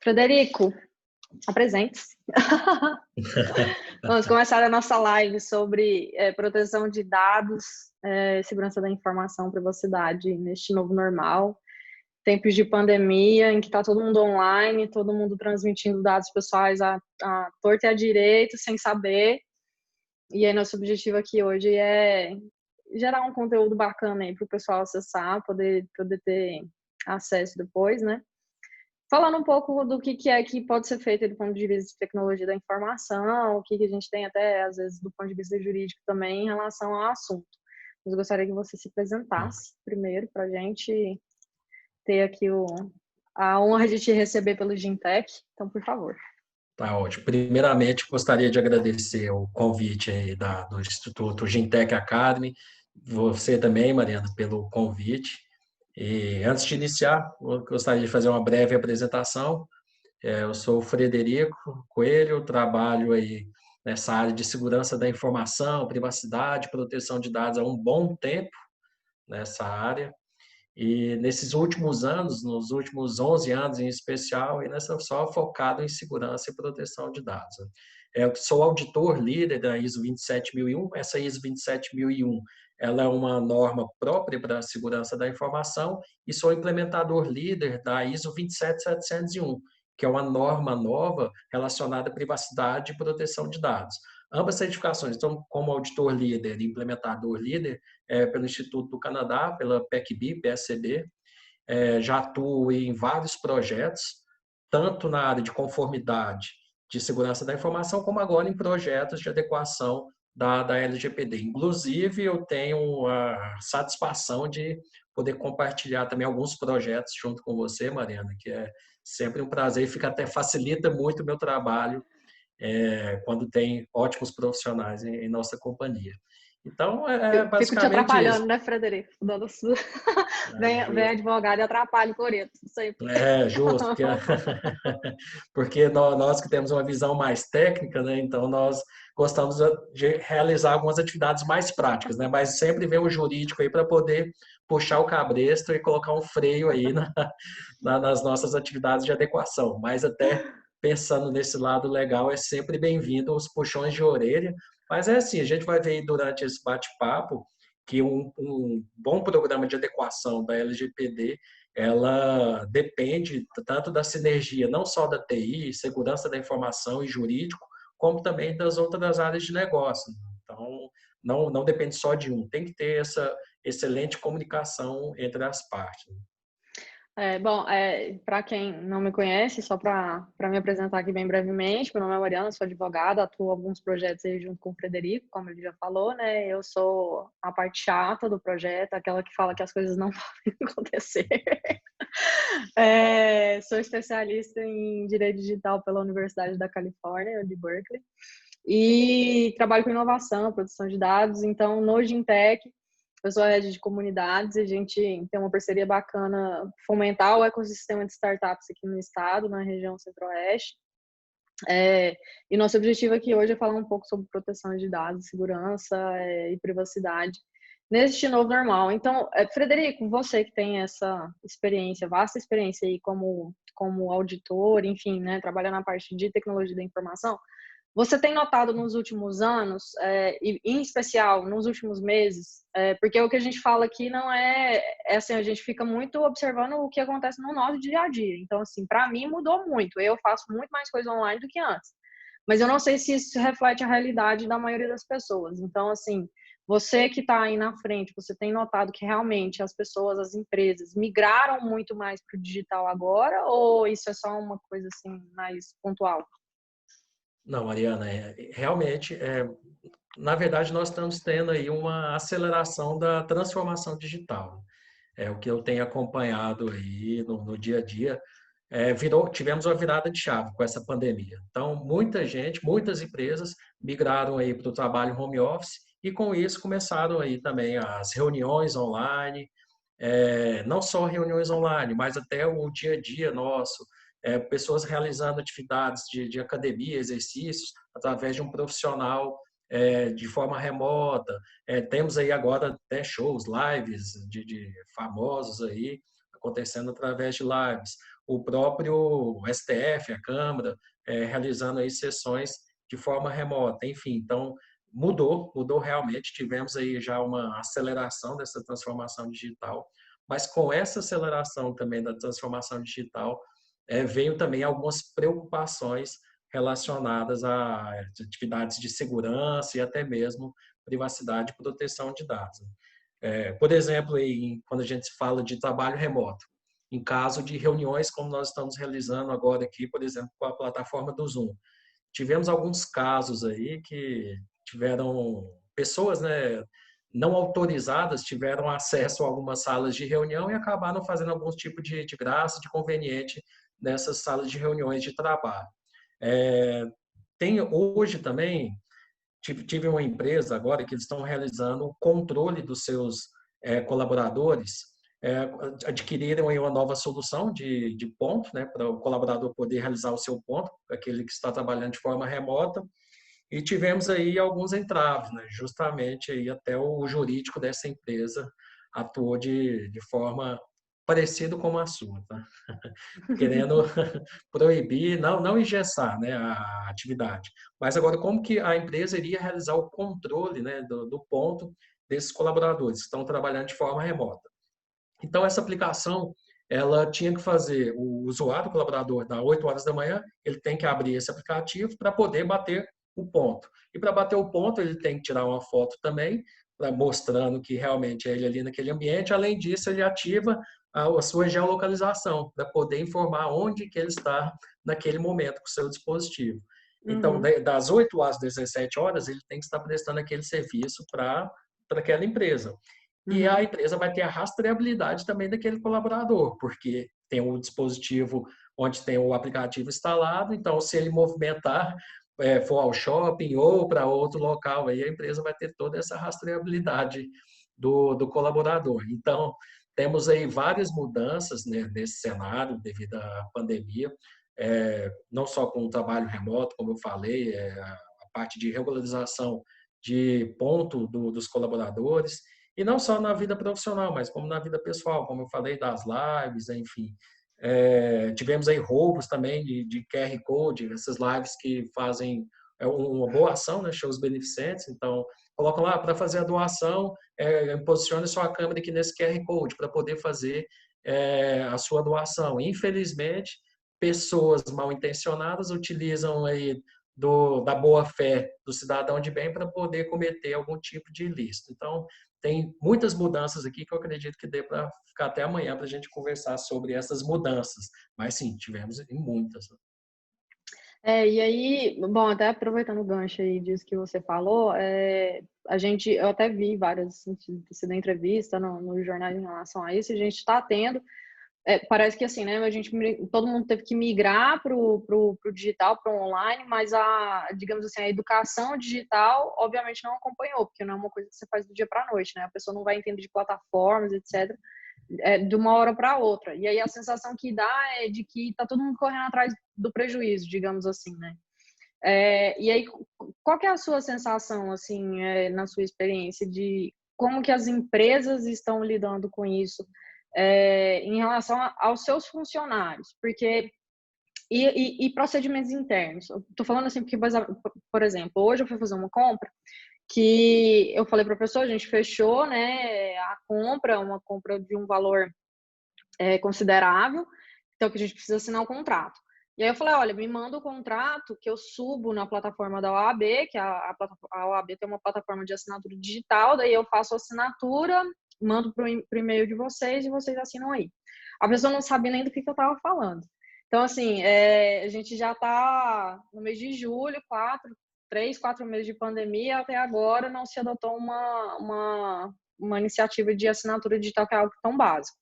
Frederico, apresente-se. Vamos começar a nossa live sobre proteção de dados, segurança da informação, privacidade neste novo normal. Tempos de pandemia, em que está todo mundo online, todo mundo transmitindo dados pessoais à torta e à direita, sem saber. E aí nosso objetivo aqui hoje é gerar um conteúdo bacana aí para o pessoal acessar, poder ter acesso depois, né? Falando um pouco do que é que pode ser feito do ponto de vista de tecnologia da informação, o que a gente tem até, às vezes, do ponto de vista jurídico também em relação ao assunto. Mas eu gostaria que você se apresentasse primeiro para a gente ter aqui a honra de te receber pelo Gintech. Então, por favor. Tá ótimo. Primeiramente, gostaria de agradecer o convite aí do Instituto Gintech Academy, você também, Mariana, pelo convite. E antes de iniciar, eu gostaria de fazer uma breve apresentação. Eu sou o Frederico Coelho, trabalho aí nessa área de segurança da informação, privacidade, proteção de dados há um bom tempo nessa área. E nesses últimos anos, nos últimos 11 anos em especial, e nessa só focado em segurança e proteção de dados. Eu sou auditor líder da ISO 27001. Essa ISO 27001, ela é uma norma própria para a segurança da informação, e sou implementador líder da ISO 27701, que é uma norma nova relacionada à privacidade e proteção de dados. Ambas certificações, então, como auditor líder e implementador líder, pelo Instituto do Canadá, pela PECB, PSCB, já atuo em vários projetos, tanto na área de conformidade, de segurança da informação, como agora em projetos de adequação da LGPD. Inclusive, eu tenho a satisfação de poder compartilhar também alguns projetos junto com você, Mariana, que é sempre um prazer e até facilita muito o meu trabalho quando tem ótimos profissionais em nossa companhia. Então, Fico te basicamente isso. atrapalhando, né, Frederico? Vem advogado e atrapalha o Coreto. Sempre. Justo, porque nós que temos uma visão mais técnica, né, então nós gostamos de realizar algumas atividades mais práticas, né, mas sempre vem o jurídico aí para poder puxar o cabresto e colocar um freio aí nas nossas atividades de adequação. Mas até pensando nesse lado legal, é sempre bem-vindo os puxões de orelha. Mas é assim, a gente vai ver durante esse bate-papo que um bom programa de adequação da LGPD, ela depende tanto da sinergia, não só da TI, segurança da informação e jurídico, como também das outras áreas de negócio. Então, não depende só de um, tem que ter essa excelente comunicação entre as partes. Bom, para quem não me conhece, só para me apresentar aqui bem brevemente, meu nome é Mariana, sou advogada, atuo em alguns projetos aí junto com o Frederico, como ele já falou, né? Eu sou a parte chata do projeto, aquela que fala que as coisas não podem acontecer. Sou especialista em Direito Digital pela Universidade da Califórnia, de Berkeley, e trabalho com inovação, produção de dados. Então, no Gintech, eu sou a head de comunidades, a gente tem uma parceria bacana, fomentar o ecossistema de startups aqui no estado, na região centro-oeste. E nosso objetivo aqui hoje é falar um pouco sobre proteção de dados, segurança e privacidade neste novo normal. Então, Frederico, você que tem essa experiência, vasta experiência aí como auditor, enfim, né, trabalha na parte de tecnologia da informação, você tem notado nos últimos anos, e em especial nos últimos meses, porque o que a gente fala aqui não é assim, a gente fica muito observando o que acontece no nosso dia a dia. Então, assim, para mim mudou muito. Eu faço muito mais coisa online do que antes. Mas eu não sei se isso reflete a realidade da maioria das pessoas. Então, assim, você que está aí na frente, você tem notado que realmente as pessoas, as empresas, migraram muito mais para o digital agora, ou isso é só uma coisa assim mais pontual? Não, Mariana, realmente, na verdade, nós estamos tendo aí uma aceleração da transformação digital. É o que eu tenho acompanhado aí no dia a dia. Tivemos uma virada de chave com essa pandemia. Então, muita gente, muitas empresas migraram aí para o trabalho home office e com isso começaram aí também as reuniões online, não só reuniões online, mas até o dia a dia nosso, pessoas realizando atividades de academia, exercícios, através de um profissional de forma remota. Temos aí agora até shows, lives de famosos aí, acontecendo através de lives. o próprio STF, a Câmara, realizando aí sessões de forma remota. Enfim, então mudou realmente. Tivemos aí já uma aceleração dessa transformação digital, mas com essa aceleração também da transformação digital, veio também algumas preocupações relacionadas a atividades de segurança e até mesmo privacidade e proteção de dados. Por exemplo, quando a gente fala de trabalho remoto, em caso de reuniões como nós estamos realizando agora aqui, por exemplo, com a plataforma do Zoom, tivemos alguns casos aí que tiveram pessoas, né, não autorizadas, tiveram acesso a algumas salas de reunião e acabaram fazendo algum tipo de graça, de conveniente nessas salas de reuniões de trabalho. Tem hoje também, tive uma empresa agora que eles estão realizando o controle dos seus colaboradores, adquiriram aí uma nova solução de ponto, né, para o colaborador poder realizar o seu ponto, aquele que está trabalhando de forma remota, e tivemos aí alguns entraves, né, justamente aí até o jurídico dessa empresa atuou de forma parecida com a sua, tá? Querendo proibir, não engessar, né, a atividade. Mas agora, como que a empresa iria realizar o controle, né, do ponto desses colaboradores que estão trabalhando de forma remota? Então, essa aplicação, ela tinha que fazer o usuário, o colaborador, das 8 horas da manhã, ele tem que abrir esse aplicativo para poder bater o ponto. E para bater o ponto, ele tem que tirar uma foto também, mostrando que realmente é ele ali naquele ambiente. Além disso, ele ativa a sua geolocalização, para poder informar onde que ele está naquele momento com o seu dispositivo. Então, Uhum. das 8 às 17 horas, ele tem que estar prestando aquele serviço para aquela empresa. E a Uhum. empresa vai ter a rastreabilidade também daquele colaborador, porque tem o dispositivo onde tem o aplicativo instalado, então se ele movimentar, for ao shopping ou para outro local, aí a empresa vai ter toda essa rastreabilidade do colaborador. Então, temos aí várias mudanças, né, nesse cenário devido à pandemia, não só com o trabalho remoto, como eu falei, a parte de regularização de ponto dos colaboradores, e não só na vida profissional, mas como na vida pessoal, como eu falei das lives, enfim. Tivemos aí roubos também de QR Code, essas lives que fazem uma boa ação, né, shows beneficentes, então colocam lá para fazer a doação, posicione sua câmera aqui nesse QR Code para poder fazer a sua doação. Infelizmente, pessoas mal intencionadas utilizam aí da boa fé do cidadão de bem para poder cometer algum tipo de ilícito. Então, tem muitas mudanças aqui que eu acredito que dê para ficar até amanhã para a gente conversar sobre essas mudanças. Mas sim, tivemos muitas. E aí, bom, até aproveitando o gancho aí disso que você falou, eu até vi várias da entrevista nos jornais em relação a isso, a gente está tendo, parece que assim, né, todo mundo teve que migrar pro digital, para o online, mas digamos assim, a educação digital, obviamente, não acompanhou, porque não é uma coisa que você faz do dia para a noite, né, a pessoa não vai entender de plataformas, etc., de uma hora para outra. E aí a sensação que dá é de que está todo mundo correndo atrás do prejuízo, digamos assim, né? E aí, qual que é a sua sensação, assim, na sua experiência, de como que as empresas estão lidando com isso em relação aos seus funcionários? Porque e procedimentos internos. Estou falando assim porque, por exemplo, hoje eu fui fazer uma compra que eu falei para a pessoa, a gente fechou, né, uma compra de um valor considerável, então que a gente precisa assinar o contrato. E aí eu falei, olha, me manda o contrato que eu subo na plataforma da OAB, que a OAB tem uma plataforma de assinatura digital, daí eu faço a assinatura, mando para o e-mail de vocês e vocês assinam aí. A pessoa não sabia nem do que eu estava falando. Então, assim, a gente já está no mês de julho, 4 meses de pandemia, até agora não se adotou uma iniciativa de assinatura digital, que é algo tão básico.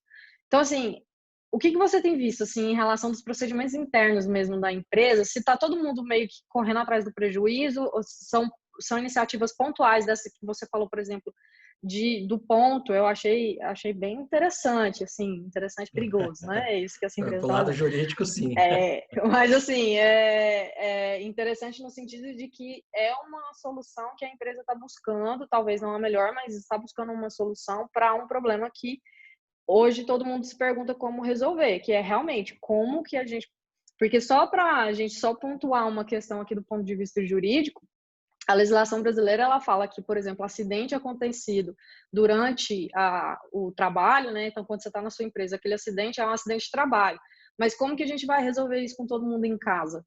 Então, assim, o que você tem visto, assim, em relação dos procedimentos internos mesmo da empresa? Se está todo mundo meio que correndo atrás do prejuízo, ou são iniciativas pontuais dessa que você falou, por exemplo, do ponto, eu achei bem interessante, assim, interessante e perigoso, né? É isso que essa empresa Para o está lado fazendo. jurídico, sim. Mas, assim, é interessante no sentido de que é uma solução que a empresa está buscando, talvez não a melhor, mas está buscando uma solução para um problema que hoje todo mundo se pergunta como resolver, que é realmente como que a gente... Porque só para a gente só pontuar uma questão aqui do ponto de vista jurídico, a legislação brasileira, ela fala que, por exemplo, acidente acontecido durante o trabalho, né? Então, quando você está na sua empresa, aquele acidente é um acidente de trabalho. Mas como que a gente vai resolver isso com todo mundo em casa?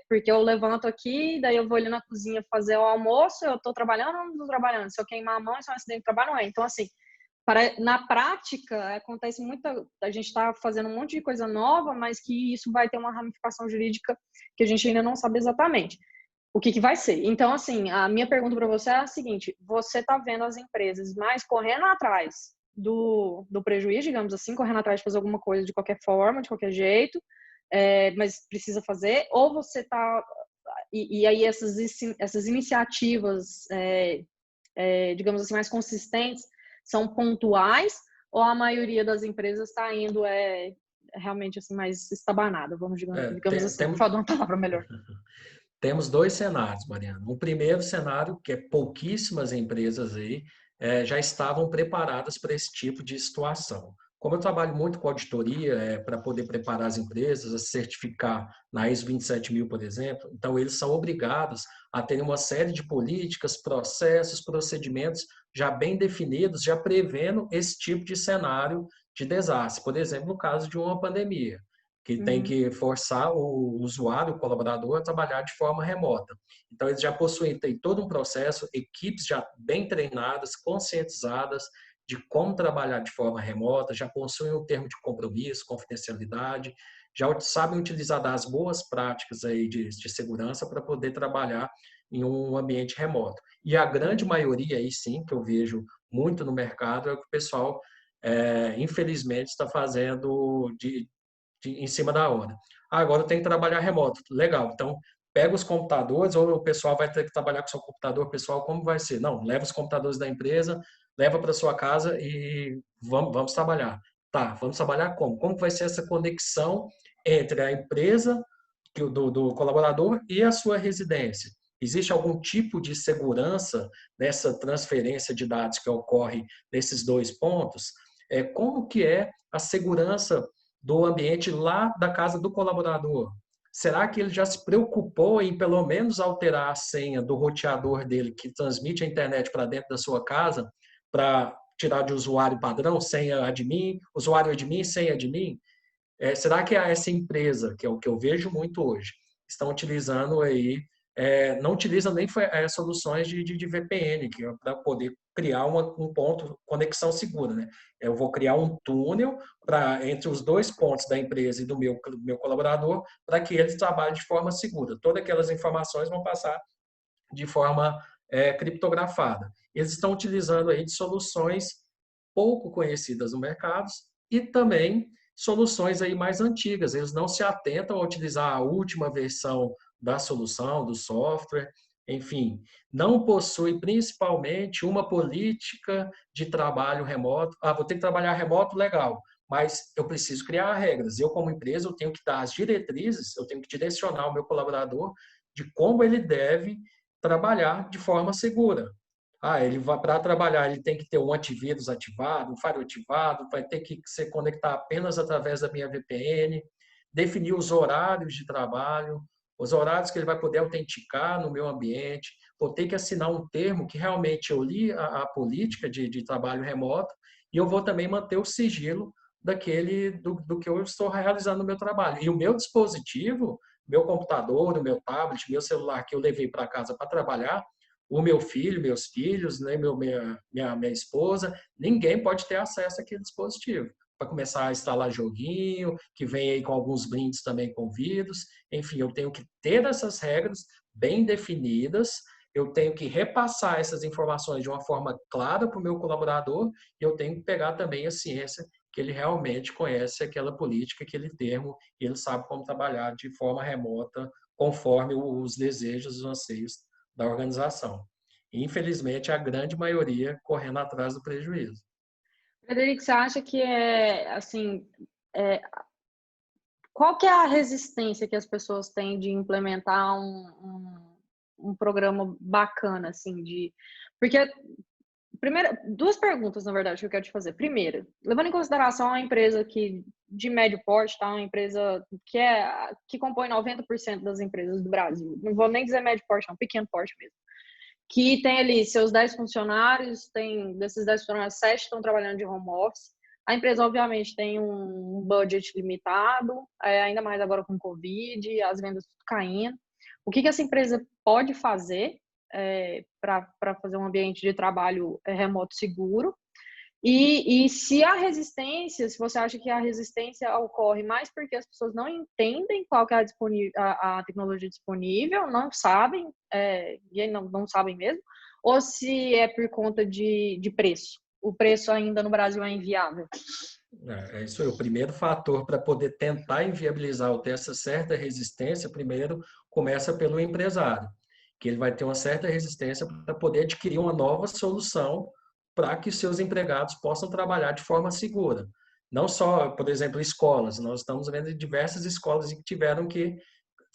Porque eu levanto aqui, daí eu vou ali na cozinha fazer o almoço, eu estou trabalhando ou não estou trabalhando? Se eu queimar a mão, isso é um acidente de trabalho, não é? Então, assim, na prática, acontece muita... A gente está fazendo um monte de coisa nova, mas que isso vai ter uma ramificação jurídica que a gente ainda não sabe exatamente o que vai ser. Então, assim, a minha pergunta para você é a seguinte: você está vendo as empresas mais correndo atrás do prejuízo, digamos assim, correndo atrás de fazer alguma coisa de qualquer forma, de qualquer jeito, mas precisa fazer, ou você está... E aí essas iniciativas, digamos assim, mais consistentes, são pontuais, ou a maioria das empresas está indo realmente assim mais estabanada, digamos assim, falta uma palavra melhor. Temos dois cenários, Mariana. Um primeiro cenário, que é pouquíssimas empresas aí já estavam preparadas para esse tipo de situação. Como eu trabalho muito com auditoria, para poder preparar as empresas, a certificar na ISO 27000, por exemplo, então eles são obrigados a ter uma série de políticas, processos, procedimentos já bem definidos, já prevendo esse tipo de cenário de desastre. Por exemplo, no caso de uma pandemia, que tem que forçar o usuário, o colaborador, a trabalhar de forma remota. Então, eles já possuem todo um processo, equipes já bem treinadas, conscientizadas de como trabalhar de forma remota, já possuem um termo de compromisso, confidencialidade, já sabem utilizar das boas práticas aí de segurança para poder trabalhar em um ambiente remoto. E a grande maioria, aí sim, que eu vejo muito no mercado, é o que o pessoal, infelizmente, está fazendo em cima da hora. Agora tem que trabalhar remoto. Legal. Então, pega os computadores, ou o pessoal vai ter que trabalhar com o seu computador pessoal, como vai ser? Não, leva os computadores da empresa, leva para sua casa e vamos trabalhar. Tá, vamos trabalhar como? Como vai ser essa conexão entre a empresa do colaborador e a sua residência? Existe algum tipo de segurança nessa transferência de dados que ocorre nesses dois pontos? Como que é a segurança do ambiente lá da casa do colaborador? Será que ele já se preocupou em pelo menos alterar a senha do roteador dele que transmite a internet para dentro da sua casa para tirar de usuário padrão, senha admin, usuário admin, senha admin? Será que essa empresa, que é o que eu vejo muito hoje, estão utilizando aí, não utilizam nem soluções de VPN, que é para poder criar um ponto, conexão segura, né? Eu vou criar um túnel entre os dois pontos da empresa e do meu colaborador, para que eles trabalhem de forma segura. Todas aquelas informações vão passar de forma criptografada. Eles estão utilizando aí de soluções pouco conhecidas no mercado e também soluções aí mais antigas. Eles não se atentam a utilizar a última versão da solução, do software, enfim, não possui principalmente uma política de trabalho remoto. Vou ter que trabalhar remoto, legal, mas eu preciso criar regras. Eu, como empresa, eu tenho que dar as diretrizes, eu tenho que direcionar o meu colaborador de como ele deve trabalhar de forma segura. Ele vai para trabalhar, ele tem que ter um antivírus ativado, um firewall ativado, vai ter que se conectar apenas através da minha VPN, definir os horários de trabalho, os horários que ele vai poder autenticar no meu ambiente, vou ter que assinar um termo que realmente eu li a política de trabalho remoto e eu vou também manter o sigilo do que eu estou realizando no meu trabalho. E o meu dispositivo, meu computador, o meu tablet, meu celular que eu levei para casa para trabalhar, o meu filho, meus filhos, né, minha esposa, ninguém pode ter acesso àquele dispositivo. Para começar a instalar joguinho, que vem aí com alguns brindes também com vírus. Enfim, eu tenho que ter essas regras bem definidas, eu tenho que repassar essas informações de uma forma clara para o meu colaborador e eu tenho que pegar também a ciência que ele realmente conhece aquela política, aquele termo, e ele sabe como trabalhar de forma remota, conforme os desejos, os anseios da organização. Infelizmente, a grande maioria correndo atrás do prejuízo. Frederico, você acha que qual que é a resistência que as pessoas têm de implementar um programa bacana, assim, porque primeira, duas perguntas, na verdade, que eu quero te fazer. Primeiro, levando em consideração a empresa que de médio porte, tá? Uma empresa que compõe 90% das empresas do Brasil. Não vou nem dizer médio porte, não, pequeno porte mesmo. Que tem ali seus 10 funcionários, desses 10 funcionários, 7 estão trabalhando de home office. A empresa, obviamente, tem um budget limitado, ainda mais agora com Covid, as vendas tudo caindo. O que essa empresa pode fazer para fazer um ambiente de trabalho remoto seguro? E se você acha que a resistência ocorre mais porque as pessoas não entendem qual que é a tecnologia disponível, não sabem, e aí não sabem mesmo, ou se é por conta de preço? O preço ainda no Brasil é inviável. É isso aí. O primeiro fator para poder tentar inviabilizar ou ter essa certa resistência, primeiro começa pelo empresário, que ele vai ter uma certa resistência para poder adquirir uma nova solução para que seus empregados possam trabalhar de forma segura. Não só, por exemplo, escolas. Nós estamos vendo diversas escolas que tiveram que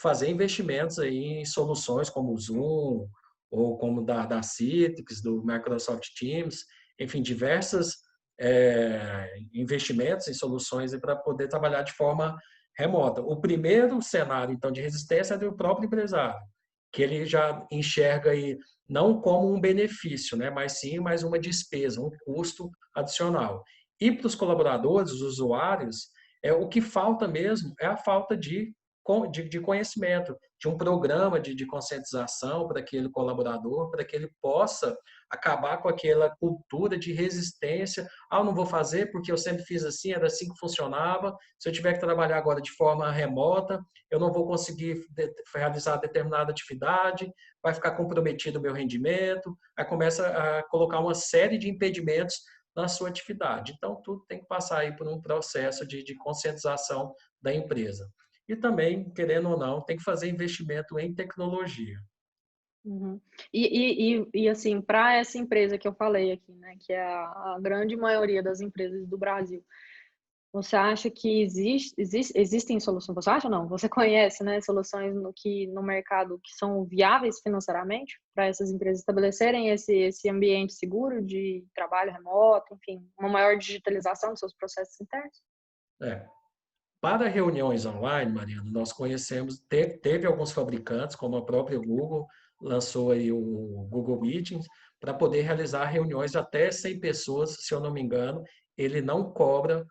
fazer investimentos aí em soluções como o Zoom ou como da Citrix, do Microsoft Teams, enfim, diversas investimentos em soluções para poder trabalhar de forma remota. O primeiro cenário, então, de resistência é do próprio empresário, que ele já enxerga aí não como um benefício, né, mas sim mais uma despesa, um custo adicional. E para os colaboradores, os usuários, o que falta mesmo é a falta de conhecimento, de um programa de conscientização para aquele colaborador, para que ele possa acabar com aquela cultura de resistência. Ah, eu não vou fazer porque eu sempre fiz assim, era assim que funcionava. Se eu tiver que trabalhar agora de forma remota, eu não vou conseguir realizar determinada atividade, vai ficar comprometido o meu rendimento. Aí começa a colocar uma série de impedimentos na sua atividade. Então, tudo tem que passar aí por um processo de conscientização da empresa. E também, querendo ou não, tem que fazer investimento em tecnologia. Uhum. Assim, para essa empresa que eu falei aqui, né, que é a grande maioria das empresas do Brasil, você acha que existem soluções? Você acha ou não? Você conhece, né, soluções no mercado que são viáveis financeiramente para essas empresas estabelecerem esse ambiente seguro de trabalho remoto, enfim, uma maior digitalização dos seus processos internos? É. Para reuniões online, Mariana, nós conhecemos, teve alguns fabricantes, como a própria Google, lançou aí o Google Meetings, para poder realizar reuniões de até 100 pessoas, se eu não me engano, ele não cobra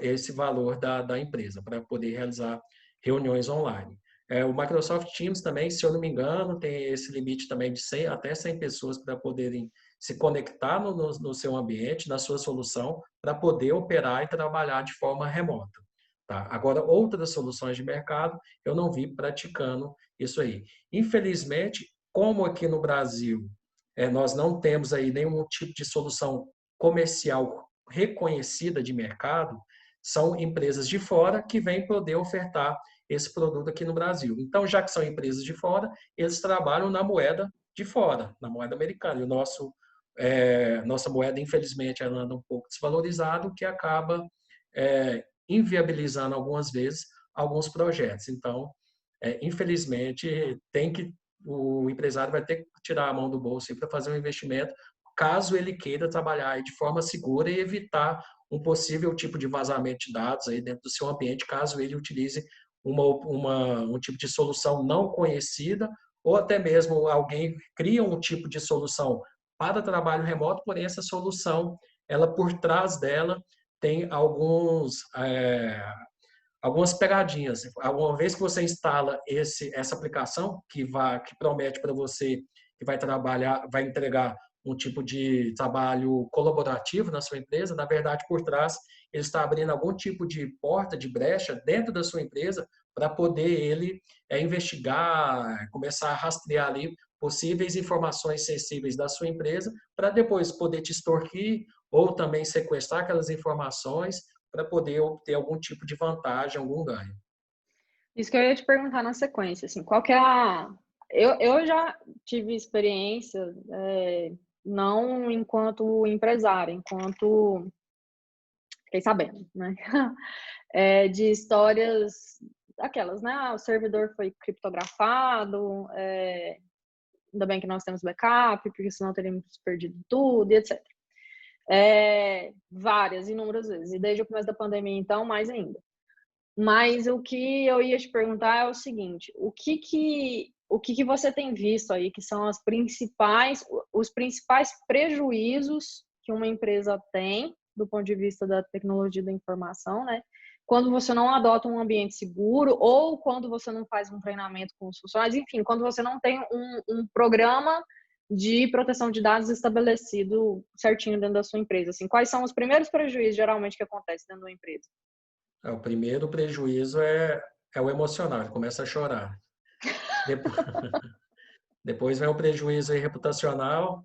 esse valor da empresa para poder realizar reuniões online. O Microsoft Teams também, se eu não me engano, tem esse limite também de 100, até 100 pessoas para poderem se conectar no seu ambiente, na sua solução, para poder operar e trabalhar de forma remota. Tá? Agora, outras soluções de mercado, eu não vi praticando isso aí. Infelizmente, como aqui no Brasil nós não temos aí nenhum tipo de solução comercial reconhecida de mercado, são empresas de fora que vêm poder ofertar esse produto aqui no Brasil. Então, já que são empresas de fora, eles trabalham na moeda de fora, na moeda americana. E nossa moeda, infelizmente, ela anda um pouco desvalorizada, o que acaba inviabilizando algumas vezes alguns projetos. Então, infelizmente, o empresário vai ter que tirar a mão do bolso para fazer um investimento, caso ele queira trabalhar de forma segura e evitar um possível tipo de vazamento de dados aí dentro do seu ambiente, caso ele utilize um tipo de solução não conhecida, ou até mesmo alguém cria um tipo de solução para trabalho remoto, porém essa solução, ela por trás dela tem algumas pegadinhas. Uma vez que você instala essa aplicação que promete para você que vai entregar um tipo de trabalho colaborativo na sua empresa, na verdade, por trás, ele está abrindo algum tipo de porta, de brecha dentro da sua empresa para poder ele investigar, começar a rastrear ali possíveis informações sensíveis da sua empresa para depois poder te extorquir ou também sequestrar aquelas informações para poder obter algum tipo de vantagem, algum ganho. Isso que eu ia te perguntar na sequência, assim, qual que é eu já tive experiência, não enquanto empresária, enquanto fiquei sabendo, né? De histórias aquelas, né? O servidor foi criptografado, ainda bem que nós temos backup, porque senão teríamos perdido tudo, e etc. Várias, inúmeras vezes. E desde o começo da pandemia, então, mais ainda. Mas o que eu ia te perguntar é o seguinte: o que você tem visto aí que são os principais prejuízos que uma empresa tem do ponto de vista da tecnologia da informação, né? Quando você não adota um ambiente seguro ou quando você não faz um treinamento com os funcionários, enfim, quando você não tem um programa de proteção de dados estabelecido certinho dentro da sua empresa. Assim, quais são os primeiros prejuízos geralmente que acontecem dentro da empresa? O primeiro prejuízo é o emocional, ele começa a chorar. Depois, depois vem o prejuízo aí reputacional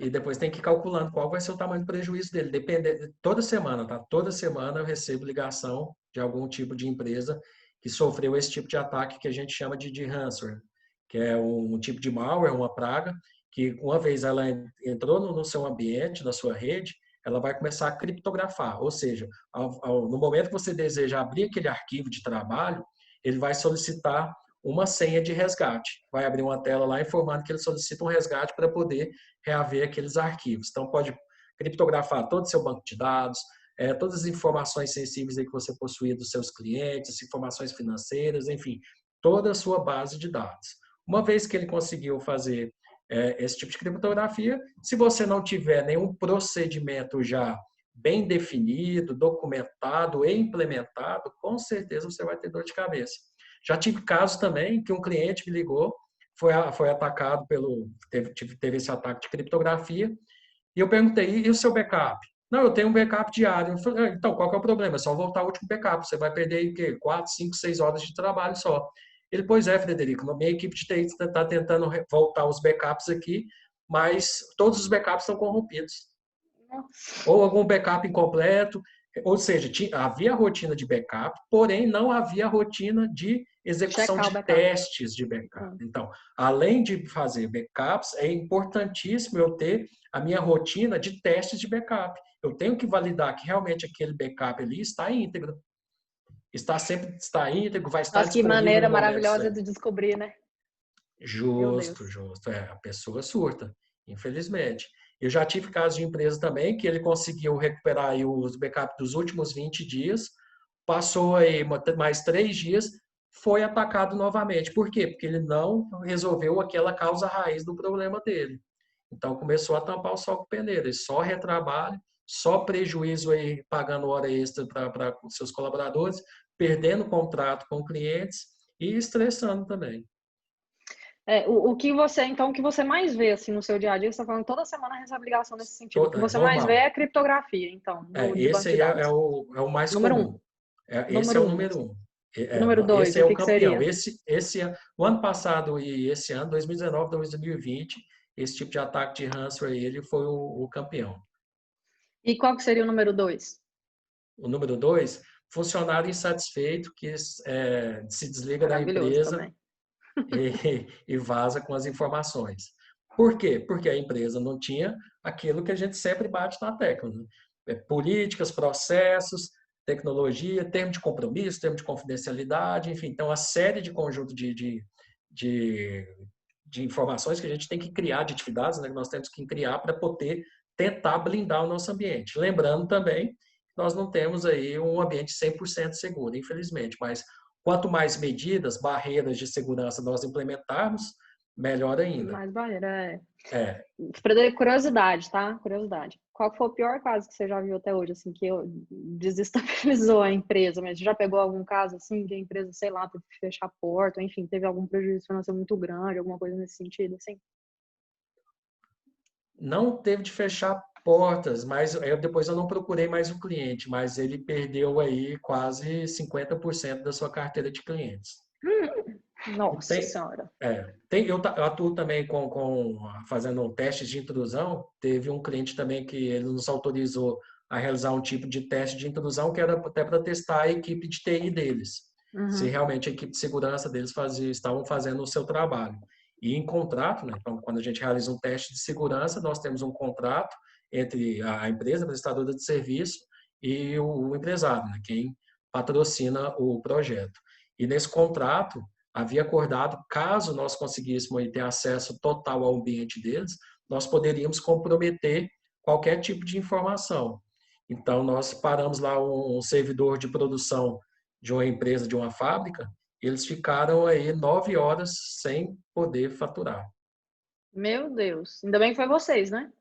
e depois tem que ir calculando qual vai ser o tamanho do prejuízo dele. Depende, toda semana, tá? Toda semana eu recebo ligação de algum tipo de empresa que sofreu esse tipo de ataque que a gente chama de ransomware, que é um tipo de malware, uma praga, que uma vez ela entrou no seu ambiente, na sua rede, ela vai começar a criptografar, ou seja, no momento que você deseja abrir aquele arquivo de trabalho, ele vai solicitar uma senha de resgate. Vai abrir uma tela lá informando que ele solicita um resgate para poder reaver aqueles arquivos. Então, pode criptografar todo o seu banco de dados, todas as informações sensíveis aí que você possui dos seus clientes, informações financeiras, enfim, toda a sua base de dados. Uma vez que ele conseguiu fazer esse tipo de criptografia, se você não tiver nenhum procedimento já bem definido, documentado e implementado, com certeza você vai ter dor de cabeça. Já tive casos também que um cliente me ligou, foi atacado teve esse ataque de criptografia, e eu perguntei, e o seu backup? Não, eu tenho um backup diário. Eu falei, então, qual que é o problema? É só voltar ao último backup. Você vai perder aí, o quê? 4, 5, 6 horas de trabalho só. Ele, pois é, Frederico, a minha equipe de TI está tentando voltar os backups aqui, mas todos os backups estão corrompidos. Ou algum backup incompleto, ou seja, havia rotina de backup, porém não havia rotina de execução de testes de backup. Então, além de fazer backups, é importantíssimo eu ter a minha rotina de testes de backup. Eu tenho que validar que realmente aquele backup ali está íntegro. Está íntegro, vai estar Nossa, que disponível maneira no momento maravilhosa certo. de descobrir, né? Justo. A pessoa surta, infelizmente. Eu já tive casos de empresa também que ele conseguiu recuperar aí os backups dos últimos 20 dias, passou aí mais 3 dias, foi atacado novamente. Por quê? Porque ele não resolveu aquela causa raiz do problema dele. Então começou a tampar o sol com peneira, só retrabalho, só prejuízo aí pagando hora extra para os seus colaboradores, perdendo contrato com clientes e estressando também. O que você mais vê assim no seu dia a dia, você está falando toda semana recebe ligação nesse sentido. O que você mais vê Normal. é a criptografia, então, de banco Esse de aí dados. é o mais Número comum. um. Esse é Número o um. número um. E número dois, Esse é o o que campeão. seria? O ano passado e esse ano, 2019, 2020, esse tipo de ataque de ransomware, ele foi o campeão. E qual que seria o número 2? O número 2, funcionário insatisfeito que se desliga da Maravilhoso empresa também. e vaza com as informações. Por quê? Porque a empresa não tinha aquilo que a gente sempre bate na tecla, né? Políticas, processos, tecnologia, termo de compromisso, termo de confidencialidade, enfim, então a série de conjunto de informações que a gente tem que criar, de atividades, né, que nós temos que criar para poder tentar blindar o nosso ambiente. Lembrando também que nós não temos aí um ambiente 100% seguro, infelizmente, mas quanto mais medidas, barreiras de segurança nós implementarmos, melhor ainda. Mais barreira, É. Frederico, curiosidade, tá? Curiosidade. Qual foi o pior caso que você já viu até hoje, assim, que desestabilizou a empresa? Mas você já pegou algum caso, assim, que a empresa, sei lá, teve que fechar a porta, enfim, teve algum prejuízo financeiro muito grande, alguma coisa nesse sentido, assim? Não teve de fechar portas, mas depois eu não procurei mais o cliente, mas ele perdeu aí quase 50% da sua carteira de clientes. Nossa Senhora. Eu atuo também fazendo testes de intrusão. Teve um cliente também que ele nos autorizou a realizar um tipo de teste de intrusão que era até para testar a equipe de TI deles, se realmente a equipe de segurança deles estavam fazendo o seu trabalho. E em contrato, né, então, quando a gente realiza um teste de segurança, nós temos um contrato entre a empresa prestadora de serviço e o empresário, né, quem patrocina o projeto. E nesse contrato, havia acordado, caso nós conseguíssemos aí ter acesso total ao ambiente deles, nós poderíamos comprometer qualquer tipo de informação. Então, nós paramos lá um servidor de produção de uma empresa, de uma fábrica, e eles ficaram aí 9 horas sem poder faturar. Meu Deus. Ainda bem que foi vocês, né?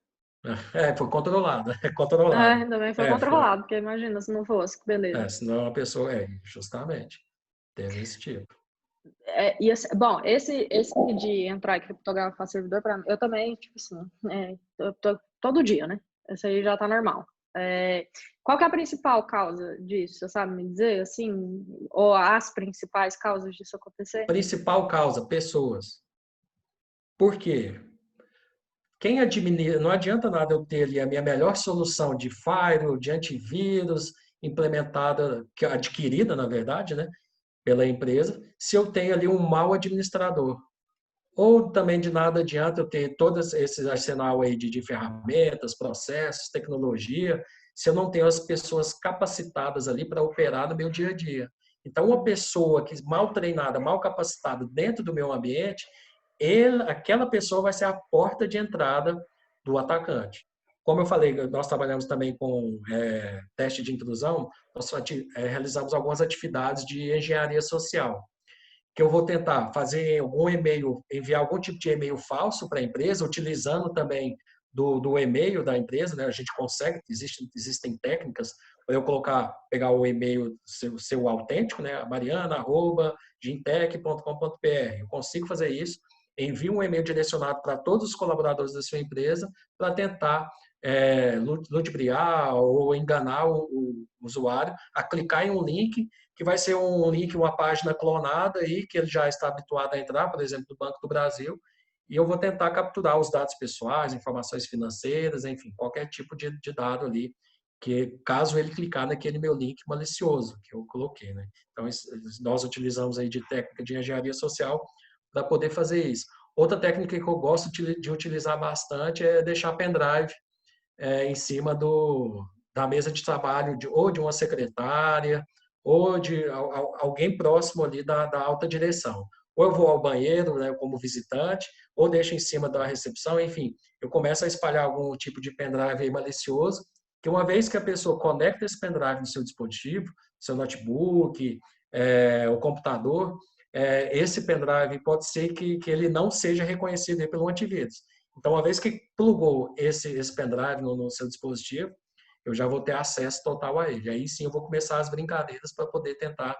Foi controlado, é É, controlado. ainda bem que foi Foi. controlado, porque imagina se não fosse, que beleza. Senão a pessoa, justamente, teve esse tipo. Bom, esse de entrar e criptografar servidor, para mim, eu também, tipo assim, todo dia, né? Esse aí já tá normal. Qual que é a principal causa disso? Você sabe me dizer, assim, ou as principais causas disso acontecer? Principal causa, pessoas. Por quê? Quem administra, não adianta nada eu ter ali a minha melhor solução de firewall, de antivírus, implementada, adquirida, na verdade, né, pela empresa, se eu tenho ali um mau administrador. Ou também de nada adianta eu ter todo esse arsenal aí de ferramentas, processos, tecnologia, se eu não tenho as pessoas capacitadas ali para operar no meu dia a dia. Então, uma pessoa que mal treinada, mal capacitada dentro do meu ambiente, aquela pessoa vai ser a porta de entrada do atacante. Como eu falei, nós trabalhamos também com teste de intrusão, nós realizamos algumas atividades de engenharia social, que eu vou tentar fazer algum e-mail, enviar algum tipo de e-mail falso para a empresa, utilizando também do e-mail da empresa, né? A gente consegue, existem técnicas para eu pegar o e-mail seu autêntico, né? mariana@gintec.com.br. Eu consigo fazer isso, envio um e-mail direcionado para todos os colaboradores da sua empresa para tentar ludibriar ou enganar o usuário a clicar em um link que vai ser um link, uma página clonada aí, que ele já está habituado a entrar, por exemplo, do Banco do Brasil, e eu vou tentar capturar os dados pessoais, informações financeiras, enfim, qualquer tipo de dado ali, que caso ele clicar naquele meu link malicioso que eu coloquei, né? Então, nós utilizamos aí de técnica de engenharia social para poder fazer isso. Outra técnica que eu gosto de utilizar bastante é deixar pendrive em cima da mesa de trabalho ou de uma secretária, ou de alguém próximo ali da alta direção. Ou eu vou ao banheiro, né, como visitante, ou deixo em cima da recepção, enfim, eu começo a espalhar algum tipo de pendrive malicioso, que uma vez que a pessoa conecta esse pendrive no seu dispositivo, seu notebook, o computador, esse pendrive pode ser que ele não seja reconhecido pelo antivírus. Então, uma vez que plugou esse pendrive no seu dispositivo, eu já vou ter acesso total a ele. Aí sim eu vou começar as brincadeiras para poder tentar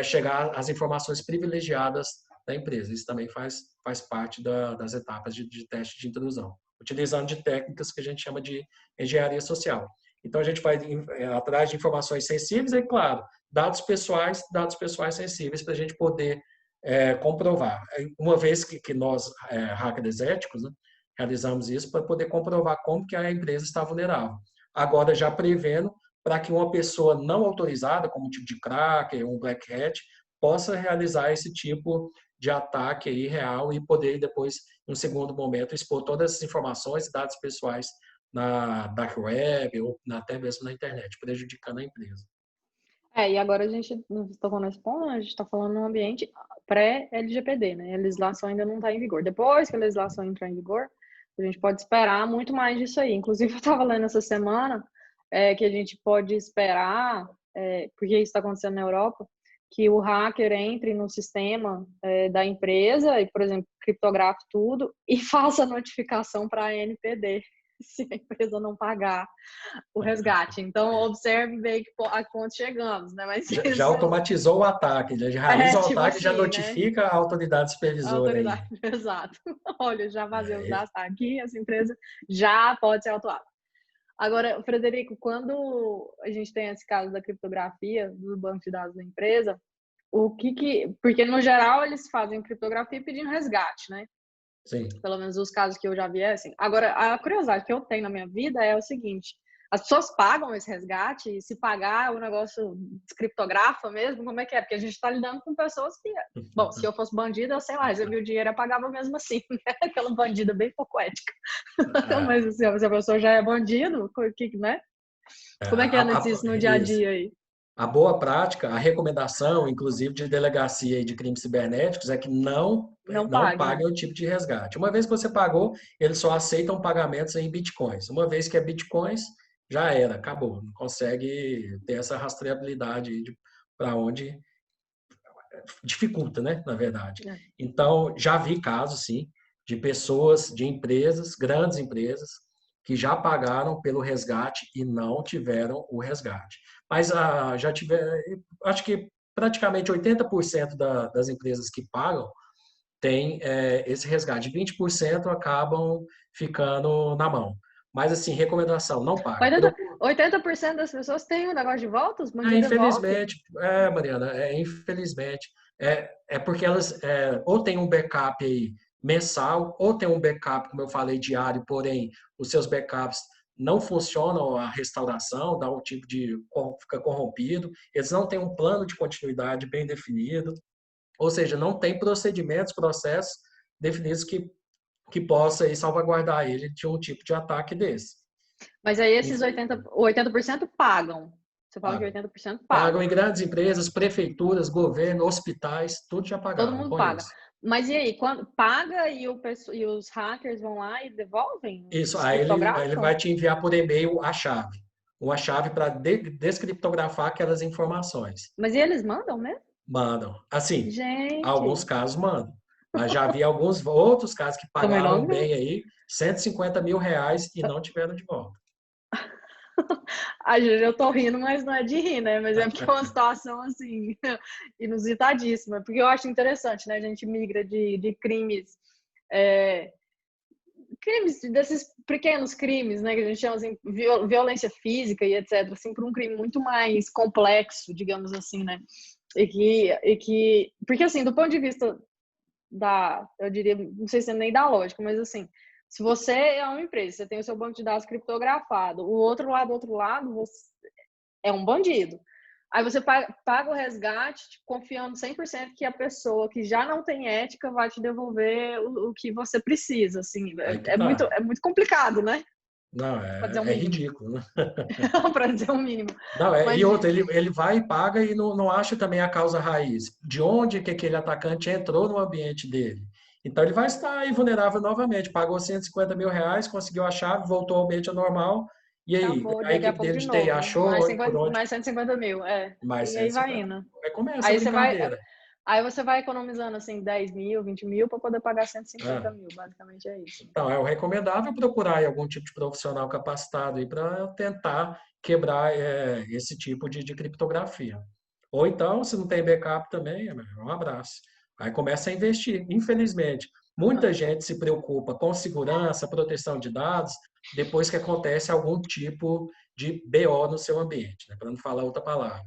chegar às informações privilegiadas da empresa. Isso também faz parte das etapas de teste de intrusão, utilizando de técnicas que a gente chama de engenharia social. Então, a gente vai atrás de informações sensíveis e, claro, dados pessoais sensíveis para a gente poder comprovar. Uma vez que nós, hackers éticos, né, realizamos isso para poder comprovar como que a empresa está vulnerável. Agora, já prevendo para que uma pessoa não autorizada, como um tipo de cracker, um black hat, possa realizar esse tipo de ataque aí real e poder depois, em um segundo momento, expor todas essas informações e dados pessoais na dark web ou até mesmo na internet, prejudicando a empresa. E agora a gente não tocou nesse ponto, a gente está falando num ambiente pré-LGPD, né? A legislação ainda não está em vigor. Depois que a legislação entrar em vigor, a gente pode esperar muito mais disso aí. Inclusive, eu estava lendo essa semana que a gente pode esperar, porque isso está acontecendo na Europa, que o hacker entre no sistema da empresa e, por exemplo, criptografe tudo e faça notificação para a ANPD se a empresa não pagar o resgate. Então, observe bem a quanto chegamos, né? Mas já automatizou o ataque, já realiza o tipo ataque e já assim, notifica a autoridade a supervisora aí. autoridade, exato. Olha, já vazei os dados, tá aqui, essa empresa já pode ser autuada. Agora, Frederico, quando a gente tem esse caso da criptografia do banco de dados da empresa, porque no geral eles fazem criptografia pedindo resgate, né? Sim. Pelo menos os casos que eu já vi é assim. Agora, a curiosidade que eu tenho na minha vida é o seguinte: as pessoas pagam esse resgate e se pagar o negócio descriptografa mesmo, como é que é? Porque a gente está lidando com pessoas que, bom, se eu fosse bandida, eu sei lá, recebi o dinheiro e pagava mesmo assim, né? Aquela bandida bem pouco ética. Mas assim, se a pessoa já é bandido, né? Como é que é isso no dia a dia aí? A boa prática, a recomendação, inclusive de delegacia e de crimes cibernéticos, é que Não não paguem. paguem o tipo de resgate. Uma vez que você pagou, eles só aceitam pagamentos em bitcoins. Uma vez que é bitcoins, já era, acabou. Não consegue ter essa rastreabilidade para onde dificulta, né, na verdade. É. Então, já vi casos, sim, de pessoas, de empresas, grandes empresas, que já pagaram pelo resgate e não tiveram o resgate. Mas já tiver, acho que praticamente 80% das empresas que pagam tem esse resgate. 20% acabam ficando na mão. Mas, assim, recomendação, não pague. 80% das pessoas têm o negócio de volta, os bandidos devolvem. Infelizmente, Mariana, infelizmente, é porque elas ou tem um backup aí mensal, ou tem um backup, como eu falei, diário, porém os seus backups não funcionam a restauração, dá um tipo de fica corrompido, eles não têm um plano de continuidade bem definido, ou seja, não tem procedimentos, processos definidos que possa aí salvaguardar ele de um tipo de ataque desse. Mas aí esses 80% pagam. Você fala que Pagam. 80% Pagam pagam. em grandes empresas, prefeituras, governo, hospitais, tudo já Todo pagaram mundo com paga. eles. Mas e aí, quando paga e os hackers vão lá e devolvem? Isso, aí ele Descriptografam? vai te enviar por e-mail a chave. Uma chave para descriptografar aquelas informações. Mas e eles mandam mesmo? Mandam. Assim, alguns Gente, casos mandam. Mas já vi alguns outros casos que também não pagaram acredito. bem aí, R$ 150 mil e não tiveram de volta. A Júlia, eu tô rindo, mas não é de rir, né? Mas é porque é uma situação, assim, inusitadíssima. Porque eu acho interessante, né? A gente migra de crimes, é, crimes, desses pequenos crimes, né? Que a gente chama, assim, violência física e etc. Assim, para um crime muito mais complexo, digamos assim, né? Porque, assim, do ponto de vista eu diria, não sei se é nem da lógica, mas assim, se você é uma empresa, você tem o seu banco de dados criptografado, o outro lado, é um bandido. Aí você paga o resgate confiando 100% que a pessoa que já não tem ética vai te devolver o que você precisa, assim, Aí que tá. é muito complicado, né? Não, Para dizer o é mínimo. ridículo, né? Para dizer o mínimo. Não, e Mas outra, ele vai e paga e não acha também a causa raiz. De onde que aquele atacante entrou no ambiente dele. Então ele vai estar aí vulnerável novamente. Pagou R$ 150 mil, conseguiu a chave, voltou ao ambiente normal. E aí, acabou a daqui a equipe pouco dele de de TI novo. achou por onde? Mais 150 mil, Mais E aí vai 150 indo. mil. Aí começa a Aí você vai, brincadeira. aí você vai economizando assim 10 mil, 20 mil para poder pagar 150 Ah, mil, basicamente é isso. então, é o recomendável procurar aí algum tipo de profissional capacitado aí para tentar quebrar esse tipo de criptografia. Ou então, se não tem backup também, um abraço. Aí começa a investir. Infelizmente, muita gente se preocupa com segurança, proteção de dados, depois que acontece algum tipo de BO no seu ambiente, né? Para não falar outra palavra.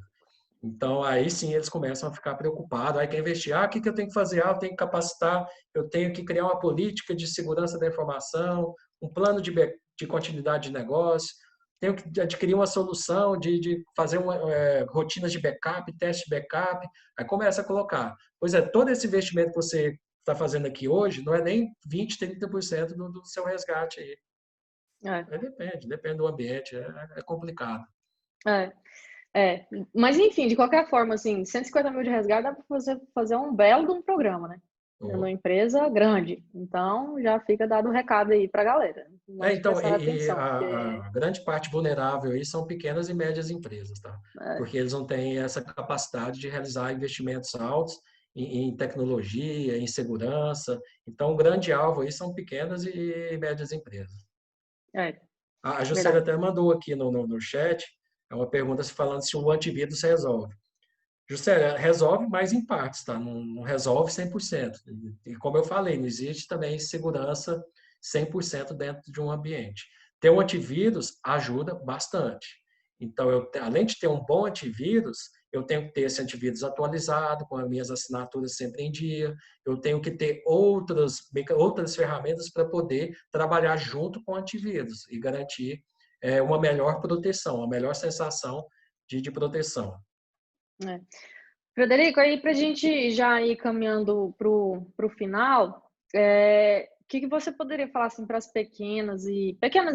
Então, aí sim eles começam a ficar preocupados. Aí quer investir, o que eu tenho que fazer? Eu tenho que capacitar, eu tenho que criar uma política de segurança da informação, um plano de continuidade de negócio, tenho que adquirir uma solução de fazer rotinas de backup, teste de backup. Aí começa a colocar. Pois é, todo esse investimento que você está fazendo aqui hoje não é nem 20, 30% do seu resgate aí. É, Aí depende do ambiente, é complicado. é, Mas enfim, de qualquer forma, assim, 150 mil de resgate dá para você fazer um belo de um programa, né? Numa empresa grande. Então, já fica dado o recado aí para a galera. Vamos Então, prestar atenção, porque a grande parte vulnerável aí são pequenas e médias empresas, tá? é, Porque eles não têm essa capacidade de realizar investimentos altos em tecnologia, em segurança. Então, o grande alvo aí são pequenas e médias empresas. é A Juscelia verdade. até mandou aqui no chat, é uma pergunta falando se o antivírus resolve. Juscelia, resolve, mas em partes, tá? Não resolve 100%. E como eu falei, não existe também segurança 100% dentro de um ambiente. Ter um antivírus ajuda bastante. Então, além de ter um bom antivírus, eu tenho que ter esse antivírus atualizado, com as minhas assinaturas sempre em dia. Eu tenho que ter outras ferramentas para poder trabalhar junto com o antivírus e garantir uma melhor proteção, uma melhor sensação de proteção. É. Frederico, aí para a gente já ir caminhando para o final, o que você poderia falar assim, para as pequenas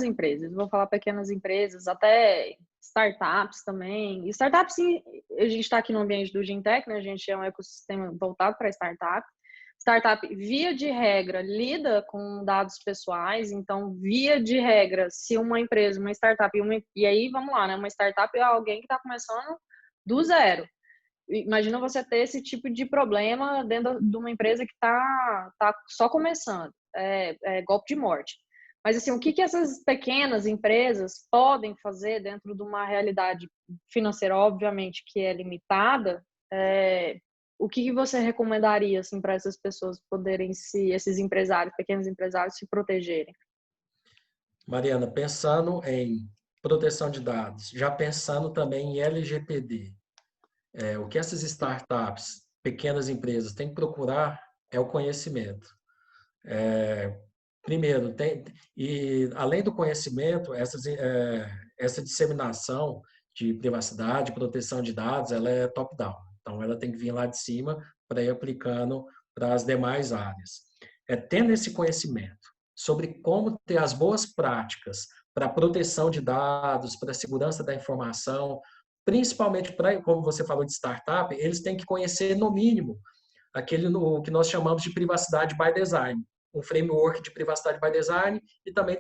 empresas? Vou falar pequenas empresas, até startups também. E startups, sim, a gente está aqui no ambiente do Gintech, né? A gente é um ecossistema voltado para startup. Startup, via de regra, lida com dados pessoais, então, via de regra, se uma empresa, uma startup, e aí, vamos lá, né? Uma startup é alguém que está começando do zero. Imagina você ter esse tipo de problema dentro de uma empresa que tá só começando. É golpe de morte. Mas, assim, o que essas pequenas empresas podem fazer dentro de uma realidade financeira, obviamente, que é limitada, o que você recomendaria, assim, para essas pessoas poderem esses empresários, pequenos empresários, se protegerem? Mariana, pensando em proteção de dados, já pensando também em LGPD, o que essas startups, pequenas empresas, têm que procurar é o conhecimento. Primeiro, e além do conhecimento, essa disseminação de privacidade, proteção de dados, ela é top-down. Então, ela tem que vir lá de cima para ir aplicando para as demais áreas. Tendo esse conhecimento sobre como ter as boas práticas para a proteção de dados, para a segurança da informação, principalmente para, como você falou de startup, eles têm que conhecer, no mínimo, o que nós chamamos de privacidade by design, um framework de privacidade by design, e também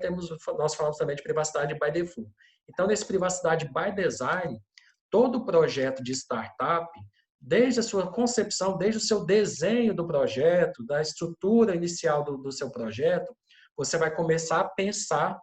nós falamos também de privacidade by default. Então, nesse privacidade by design, todo projeto de startup, desde a sua concepção, desde o seu desenho do projeto, da estrutura inicial do seu projeto, você vai começar a pensar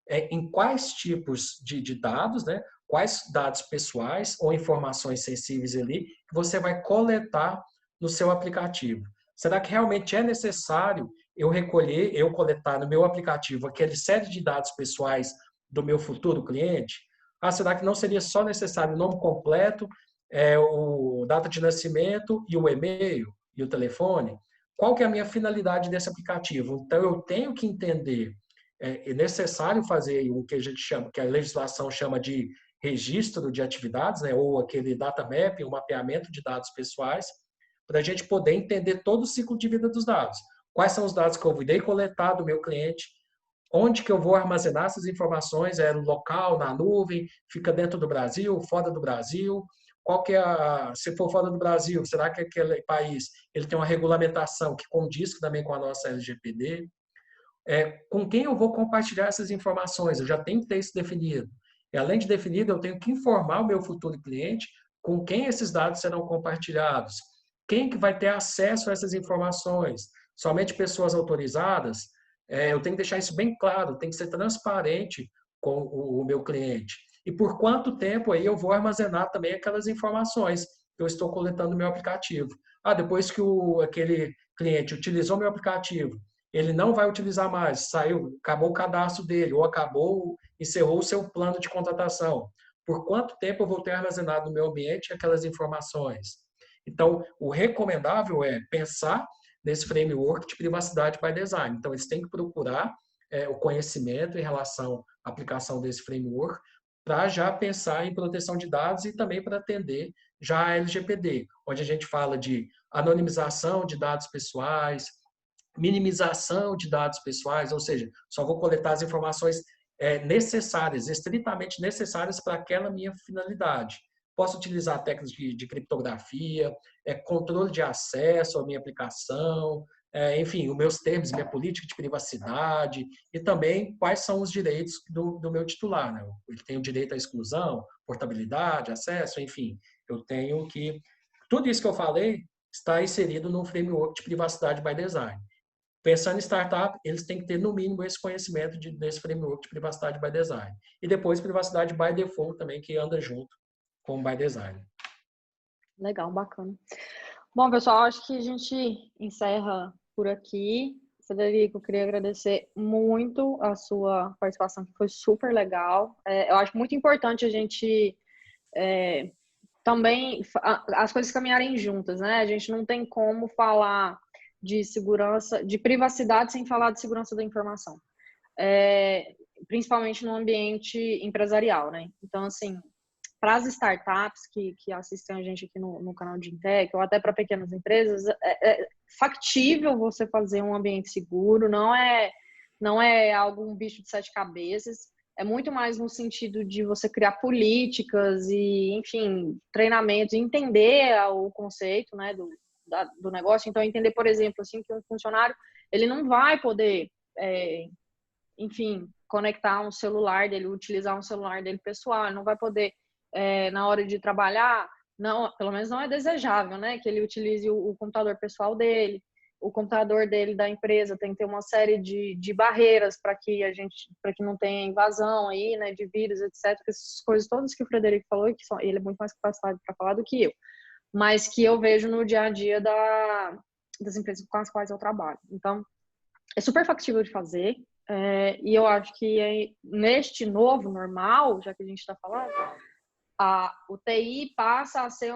em quais tipos de dados, né? Quais dados pessoais ou informações sensíveis ali que você vai coletar no seu aplicativo. Será que realmente é necessário eu coletar no meu aplicativo aquele série de dados pessoais do meu futuro cliente? Será que não seria só necessário o nome completo, o data de nascimento e o e-mail e o telefone? Qual que é a minha finalidade desse aplicativo? Então, eu tenho que entender, é necessário fazer o que a gente chama, que a legislação chama de registro de atividades, né, ou aquele data mapping, o mapeamento de dados pessoais, para a gente poder entender todo o ciclo de vida dos dados. Quais são os dados que eu irei coletar do meu cliente, onde que eu vou armazenar essas informações, no local, na nuvem, fica dentro do Brasil, fora do Brasil, qual que é se for fora do Brasil, será que aquele país ele tem uma regulamentação que condiz também com a nossa LGPD? Com quem eu vou compartilhar essas informações? Eu já tenho que ter isso definido. E além de definido, eu tenho que informar o meu futuro cliente com quem esses dados serão compartilhados. Quem que vai ter acesso a essas informações? Somente pessoas autorizadas? Eu tenho que deixar isso bem claro, tem que ser transparente com o meu cliente. E por quanto tempo aí eu vou armazenar também aquelas informações que eu estou coletando no meu aplicativo? Depois que aquele cliente utilizou meu aplicativo, ele não vai utilizar mais, acabou o cadastro dele, ou encerrou o seu plano de contratação. Por quanto tempo eu vou ter armazenado no meu ambiente aquelas informações? Então, o recomendável é pensar nesse framework de privacidade by design. Então, eles têm que procurar o conhecimento em relação à aplicação desse framework para já pensar em proteção de dados e também para atender já a LGPD, onde a gente fala de anonimização de dados pessoais, minimização de dados pessoais, ou seja, só vou coletar as informações necessárias, estritamente necessárias para aquela minha finalidade. Posso utilizar técnicas de criptografia, controle de acesso à minha aplicação, enfim, os meus termos, minha política de privacidade e também quais são os direitos do meu titular. Né? Ele tem o direito à exclusão, portabilidade, acesso, enfim, eu tenho que... Tudo isso que eu falei está inserido no framework de privacidade by design. Pensando em startup, eles têm que ter, no mínimo, esse conhecimento desse framework de privacidade by design. E depois, privacidade by default também, que anda junto com o by design. Legal, bacana. Bom, pessoal, acho que a gente encerra por aqui. Frederico, eu queria agradecer muito a sua participação, que foi super legal. Eu acho muito importante a gente também as coisas caminharem juntas, né? A gente não tem como falar de segurança, de privacidade sem falar de segurança da informação, principalmente no ambiente empresarial, né? Então, assim, para as startups que assistem a gente aqui no canal de Gintech, ou até para pequenas empresas, é factível você fazer um ambiente seguro, não é algum bicho de sete cabeças. é muito mais no sentido de você criar políticas e, enfim, treinamentos, entender o conceito, né, do negócio. Então, entender, por exemplo, assim, que um funcionário, ele não vai poder, enfim, conectar um celular dele, utilizar um celular dele pessoal, ele não vai poder, na hora de trabalhar, não, pelo menos não é desejável, né, que ele utilize o computador pessoal dele. O computador dele da empresa tem que ter uma série de barreiras para que não tenha invasão aí, né, de vírus, etc. Essas coisas todas que o Frederico falou, e que ele é muito mais capacitado para falar do que eu, mas que eu vejo no dia a dia das empresas com as quais eu trabalho. Então, é super factível de fazer, e eu acho que neste novo normal, já que a gente está falando, o TI passa a ser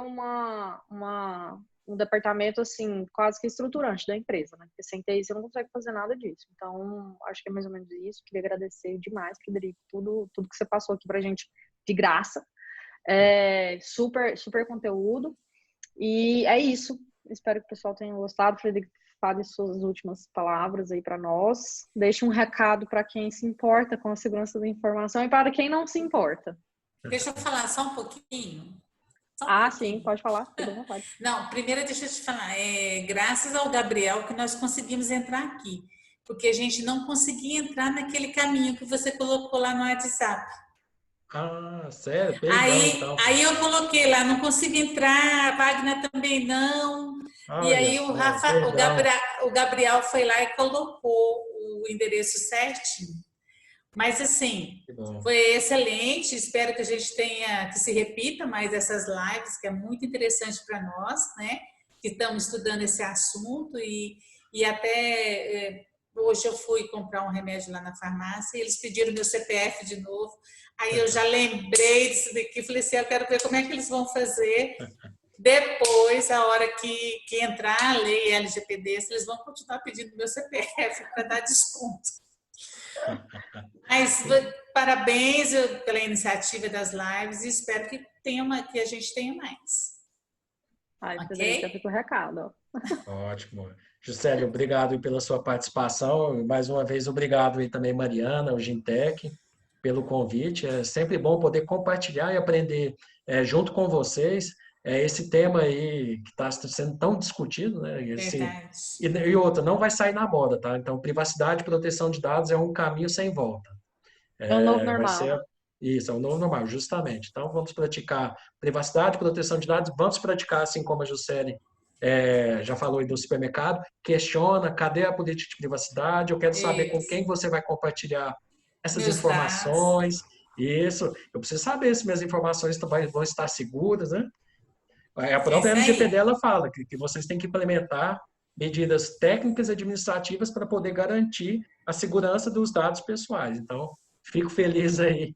um departamento, assim, quase que estruturante da empresa, né? Porque sem TI você não consegue fazer nada disso. Então, acho que é mais ou menos isso. Queria agradecer demais, Frederico, tudo que você passou aqui pra gente de graça. Super, super conteúdo. E é isso. Espero que o pessoal tenha gostado. Frederico, fale suas últimas palavras aí para nós. Deixe um recado para quem se importa com a segurança da informação e para quem não se importa. Deixa eu falar só um pouquinho. Sim, pode falar, fica à vontade. Não, primeiro deixa eu te falar, graças ao Gabriel que nós conseguimos entrar aqui, porque a gente não conseguia entrar naquele caminho que você colocou lá no WhatsApp. Sério? Perdão, então. Aí eu coloquei lá, não consegui entrar, a Wagner também não. E aí o Gabriel foi lá e colocou o endereço certinho. Mas assim, foi excelente, espero que a gente que se repita mais essas lives, que é muito interessante para nós, né? Que estamos estudando esse assunto e até hoje eu fui comprar um remédio lá na farmácia e eles pediram meu CPF de novo, aí eu já lembrei disso daqui, falei assim, eu quero ver como é que eles vão fazer depois, a hora que entrar a lei LGPD, eles vão continuar pedindo meu CPF para dar desconto. Mas parabéns pela iniciativa das lives e espero que a gente tenha mais. Frederica, fica o recado. Ótimo. Juscelio, obrigado pela sua participação. Mais uma vez, obrigado aí também, Mariana, o Gintec, pelo convite. É sempre bom poder compartilhar e aprender junto com vocês esse tema aí que está sendo tão discutido, né? E outra, não vai sair na moda, tá? Então, privacidade e proteção de dados é um caminho sem volta. É o novo normal. Isso, é o novo normal, justamente. Então, vamos praticar privacidade e proteção de dados, vamos praticar, assim como a Juscelia já falou aí do supermercado, questiona, cadê a política de privacidade? Eu quero saber com quem você vai compartilhar essas informações. Isso, eu preciso saber se minhas informações vão estar seguras, né? A própria LGPD ela fala que vocês têm que implementar medidas técnicas e administrativas para poder garantir a segurança dos dados pessoais. Então, fico feliz aí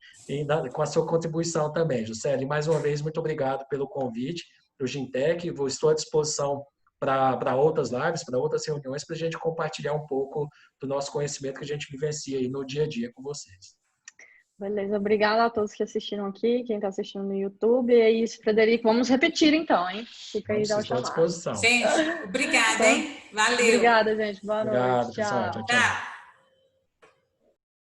com a sua contribuição também, Juscelia. Mais uma vez, muito obrigado pelo convite do Gintec. Estou à disposição para outras lives, para outras reuniões, para a gente compartilhar um pouco do nosso conhecimento que a gente vivencia aí no dia a dia com vocês. Beleza, obrigada a todos que assistiram aqui, quem está assistindo no YouTube. É isso, Frederico. Vamos repetir então, hein? Fica aí, dá o chamado. Gente, obrigada, hein? Valeu. Obrigada, gente. Boa noite. Pessoal. Tchau.